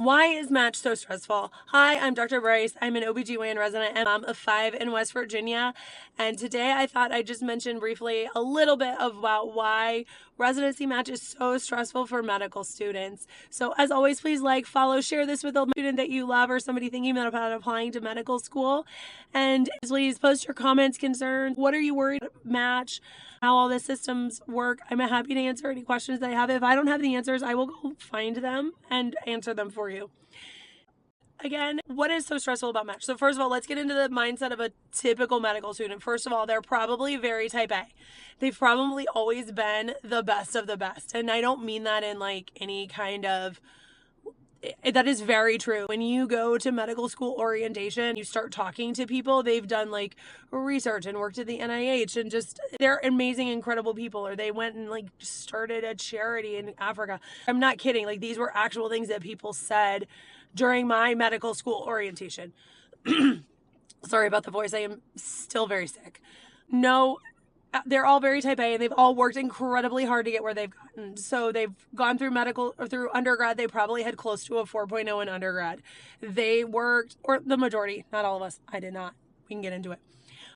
Why is match so stressful? Hi, I'm Dr. Bryce. I'm an OBGYN resident and mom of 5 in West Virginia. And today I thought I'd just mention briefly a little bit about why residency match is so stressful for medical students. So as always, please like, follow, share this with a student that you love or somebody thinking about applying to medical school. And please post your comments, concerns. What are you worried about match? How all the systems work. I'm happy to answer any questions that I have. If I don't have the answers, I will go find them and answer them for you. Again, what is so stressful about match? So first of all, let's get into the mindset of a typical medical student. First of all, they're probably very type A. They've probably always been the best of the best. And I don't mean that in like any kind of, that is very true. When you go to medical school orientation, you start talking to people, they've done like research and worked at the NIH and just, they're amazing, incredible people. Or they went and like started a charity in Africa. I'm not kidding. Like these were actual things that people said during my medical school orientation. Sorry about the voice. I am still very sick. No, they're all very type A and they've all worked incredibly hard to get where they've gotten. So they've gone through medical or through undergrad. They probably had close to a 4.0 in undergrad. They worked, or the majority, not all of us. I did not. We can get into it.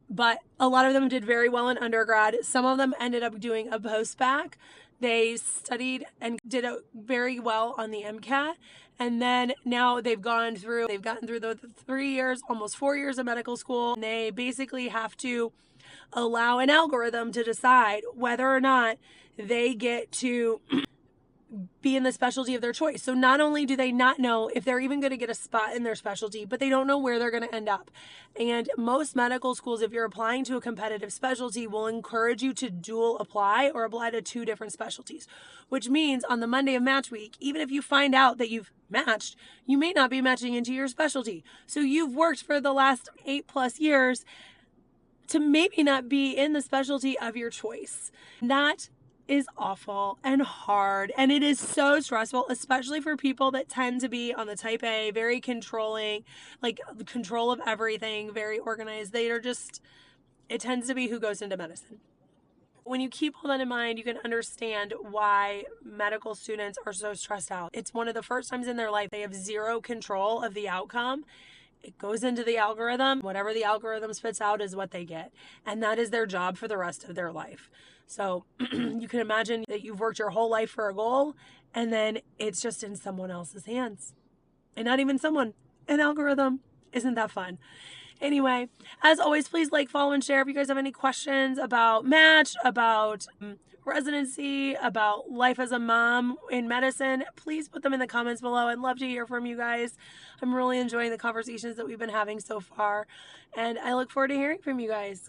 But a lot of them did very well in undergrad. Some of them ended up doing a post-bac. They studied and did very well on the MCAT. And then now they've gotten through the 3 years, almost 4 years of medical school. And they basically have to allow an algorithm to decide whether or not they get to be in the specialty of their choice. So not only do they not know if they're even going to get a spot in their specialty, but they don't know where they're going to end up. And most medical schools, if you're applying to a competitive specialty, will encourage you to dual apply or apply to 2 different specialties, which means on the Monday of match week, even if you find out that you've matched, you may not be matching into your specialty. So you've worked for the last 8+ years to maybe not be in the specialty of your choice. That is awful and hard, and it is so stressful, especially for people that tend to be on the type A, very controlling, like control of everything, very organized. They are just, it tends to be who goes into medicine. When you keep all that in mind, you can understand why medical students are so stressed out. It's one of the first times in their life they have zero control of the outcome. It goes into the algorithm. Whatever the algorithm spits out is what they get. And that is their job for the rest of their life. So you can imagine that you've worked your whole life for a goal and then it's just in someone else's hands. And not even someone, an algorithm. Isn't that fun? Anyway, as always, please like, follow, and share. If you guys have any questions about match, about residency, about life as a mom in medicine, please put them in the comments below. I'd love to hear from you guys. I'm really enjoying the conversations that we've been having so far, and I look forward to hearing from you guys.